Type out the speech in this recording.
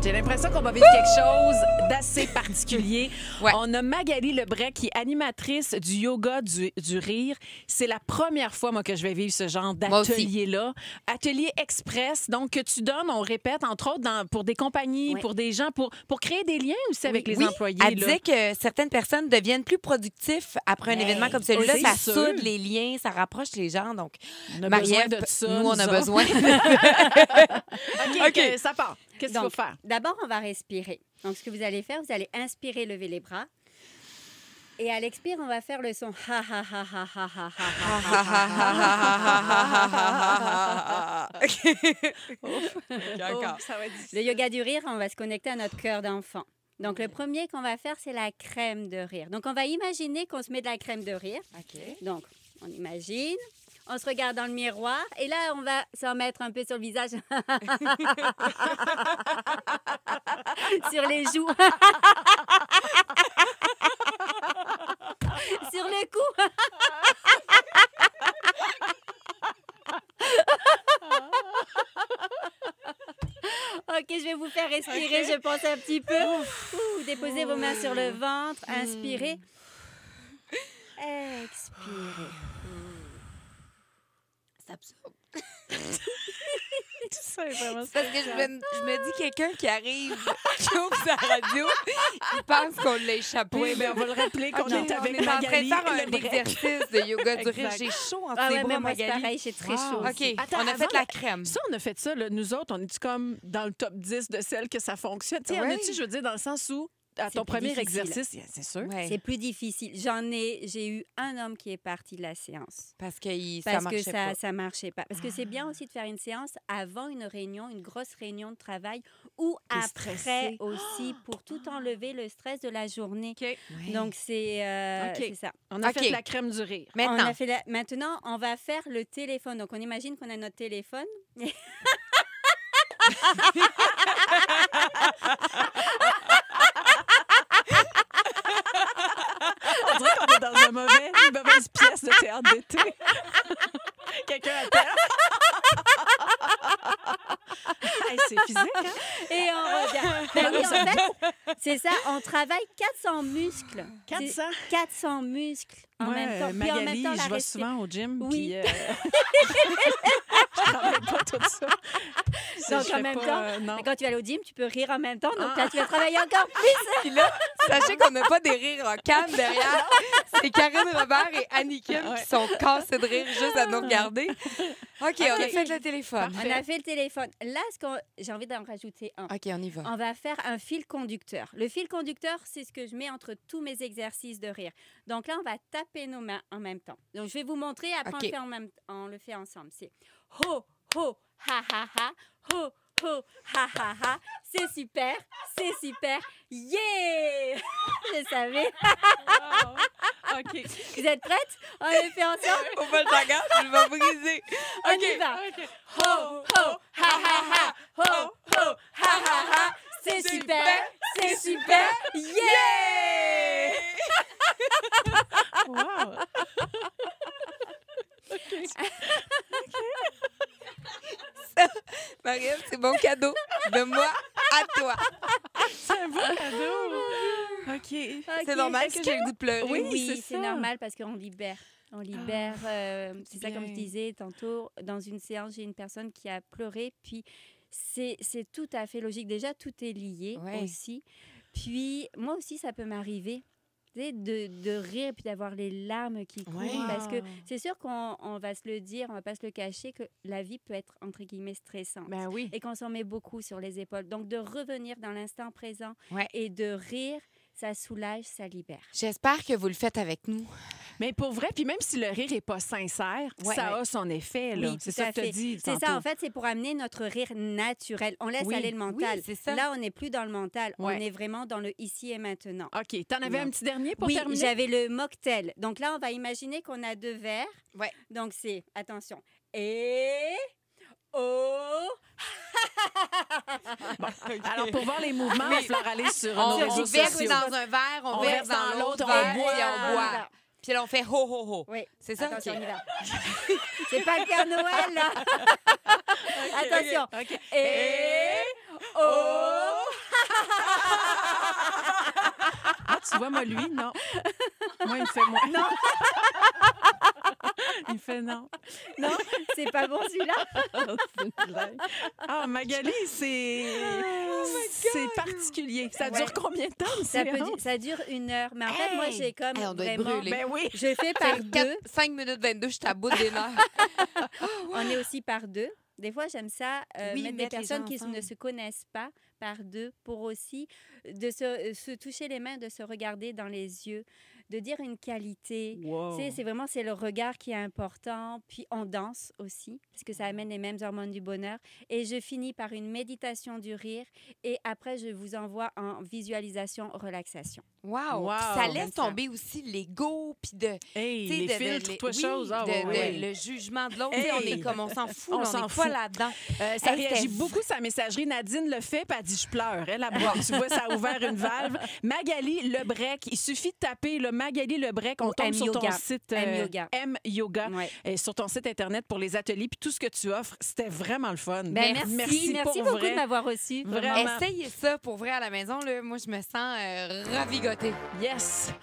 J'ai l'impression qu'on va vivre quelque chose d'assez particulier. Ouais. On a Magali Lebret qui est animatrice du yoga du rire. C'est la première fois, moi, que je vais vivre ce genre Moi aussi. d'atelier-là. Atelier express, donc que tu donnes, on répète, entre autres, pour des compagnies, Oui. pour des gens, pour créer des liens aussi avec les Oui, employés. elle là. disait que certaines personnes deviennent plus productifs après un événement comme celui-là. c'est Ça sûr. soude les liens, ça rapproche les gens. Donc, On a Marie-Ève, besoin de ça. nous, on a autres. besoin. OK, ça part. Qu'est-ce qu'il faut Donc, faire? d'abord, on va respirer. Donc, ce que vous allez faire, vous allez inspirer, lever les bras. Et à l'expire, on va faire le son ha ha ha ha ha ha ha ha. D'accord. Ça va être Le yoga du rire, on va se connecter à notre cœur d'enfant. Donc, le premier qu'on va faire, c'est la crème de rire. Donc, on va imaginer qu'on se met de la crème de rire. Donc, on imagine, on se regarde dans le miroir et là, on va s'en mettre un peu sur le visage, sur les joues, sur le cou. OK, je vais vous faire respirer, je pense un petit peu. Ouh, déposez vos mains sur le ventre, inspirez. Expirez. Ça absorbe. ça, vraiment Parce que je me dis, quelqu'un qui arrive, qui ouvre sa radio, il pense qu'on l'a échappé. Oui, bien, on va le rappeler qu'on OK, est avec on est en train de Magali faire un Lebret. exercice de yoga du rire. Exact. J'ai chaud entre Ah les ouais, bras, mais moi, c'est Magali. pareil, j'ai très chaud. OK, aussi. Attends, on a avant fait la crème. Ça, on a fait ça, là, nous autres, on est-tu comme dans le top 10 de celles que ça fonctionne? Tu sais, en Ouais. as-tu, je veux dire, dans le sens où, à C'est ton plus premier difficile. exercice, c'est sûr. Ouais. C'est plus difficile. J'ai eu un homme qui est parti de la séance. Parce que ça Parce marchait que pas. ça marchait pas. Parce que c'est bien aussi de faire une séance avant une réunion, une grosse réunion de travail, ou T'es après stressée. aussi, pour tout enlever le stress de la journée. OK. Ouais. Donc, c'est OK. ça. On a OK. fait la crème du rire. Maintenant, Maintenant, on va faire le téléphone. Donc, on imagine qu'on a notre téléphone. On dirait qu'on est dans une mauvaise pièce de théâtre d'été. Quelqu'un à terre. Hey, c'est physique, hein? Et on regarde. Ben oui, en fait, c'est ça. On travaille 400 muscles. 400? C'est 400 muscles en Moi, même temps. Puis en Magali, même temps, la je vais respiration. souvent au gym. Oui. Puis, je travaille pas tout ça. Donc, Je en fais même pas, temps, non. mais quand tu vas aller au gym, tu peux rire en même temps. Donc Ah. là, tu vas travailler encore plus. puis là, sachez qu'on n'a pas des rires en canne derrière. C'est Karine Robert et Annie Kim Ouais. qui sont cassées de rire juste à nous regarder. OK, on a fait le téléphone. On a fait le téléphone. Là, j'ai envie d'en rajouter un. OK, on y va. On va faire un fil conducteur. Le fil conducteur, c'est ce que je mets entre tous mes exercices de rire. Donc là, on va taper nos mains en même temps. Donc, je vais vous montrer, après OK. on le fait ensemble. C'est ho, ho, ha, ha, ha, ho, ho, ha, ha, ha. C'est super, yeah! Je savais. OK. Vous êtes prêtes? On le fait ensemble? Faut pas le regarder, je vais briser. On y va. Ho, ho, ha, ha, ha, ho, ho, ha, ha, ha. C'est super, yeah! Wow. Marie-Ève, c'est mon cadeau de moi à toi. C'est un beau cadeau. OK. C'est normal que j'ai le goût de pleurer. Oui, c'est c'est ça. normal parce qu'on libère. On libère. C'est ça, comme je bien. disais tantôt, dans une séance, j'ai une personne qui a pleuré. Puis, c'est tout à fait logique. Déjà, tout est lié Ouais. aussi. Puis, moi aussi, ça peut m'arriver. Tu sais, de rire puis d'avoir les larmes qui coulent. Ouais. Parce que c'est sûr qu'on va se le dire, on va pas se le cacher, que la vie peut être, entre guillemets, stressante. Ben oui. Et qu'on s'en met beaucoup sur les épaules. Donc, de revenir dans l'instant présent Ouais. et de rire, ça soulage, ça libère. J'espère que vous le faites avec nous. Mais pour vrai, puis même si le rire n'est pas sincère, Ouais. ça a son effet. Là. Oui, C'est tout ça à que tu as fait. dit. C'est ça, tantôt. en fait, c'est pour amener notre rire naturel. On laisse Oui, aller le mental. oui, c'est ça. Là, on n'est plus dans le mental. Ouais. On est vraiment dans le ici et maintenant. OK. T'en avais Non. un petit dernier pour Oui, terminer? j'avais le mocktail. Donc là, on va imaginer qu'on a 2 verres. Ouais. Donc c'est, attention, et... Oh! Alors, pour voir les mouvements, il va falloir aller sur On, nos réseaux verse sociaux. dans un verre, on On verse verse dans dans l'autre l'autre, verre, on boit. puis on boit. Puis là, on fait ho, ho, ho. Oui. C'est ça? Attention, OK. on y va. C'est pas le Père Noël, là. Attention. OK. Et... Oh! vois, moi, lui, non. Moi, il me fait moi. Non. Il me fait non. Non, c'est pas bon celui-là. C'est une blague. Ah, Magali, c'est particulier. Ça dure combien de temps? Ça dure 1 heure. Mais en fait, moi, j'ai comme Hey, on doit être vraiment... brûlés. Ben oui. Je fais par 2. 5 minutes 22, je suis à bout des nerfs. On est aussi par 2. Des fois, j'aime ça Oui, mettre des mettre les personnes gens qui ensemble. ne se connaissent pas par 2 pour aussi de se toucher les mains, de se regarder dans les yeux, de dire une qualité. Wow. Tu sais, c'est le regard qui est important. Puis on danse aussi, parce que ça amène les mêmes hormones du bonheur. Et je finis par une méditation du rire. Et après, je vous envoie en visualisation, relaxation. Wow! Wow. Puis ça J'aime laisse ça. tomber aussi l'ego, puis de... Hey, tu sais, les de- filtres, les- toi, oui, chose. Ah, de- ouais, de- ouais. le jugement de l'autre. Hey. Tu sais, on est comme, on s'en fout, On on s'en n'est fout. pas là-dedans. Ça Hey, réagit c'était- beaucoup sa messagerie. Nadine le fait, puis elle dit je pleure. Elle boit. Tu vois, ça a ouvert une valve. Magali Lebrec, il suffit de taper le Magali Lebrec. On Ou tombe sur ton M-Yoga. site M-Yoga. M-Yoga, Ouais. sur ton site Internet pour les ateliers. Puis tout ce que tu offres, c'était vraiment le fun. Ben, merci pour beaucoup vrai. de m'avoir reçu. Vraiment. Essayez ça pour vrai à la maison. Là. Moi, je me sens ravigotée. Yes.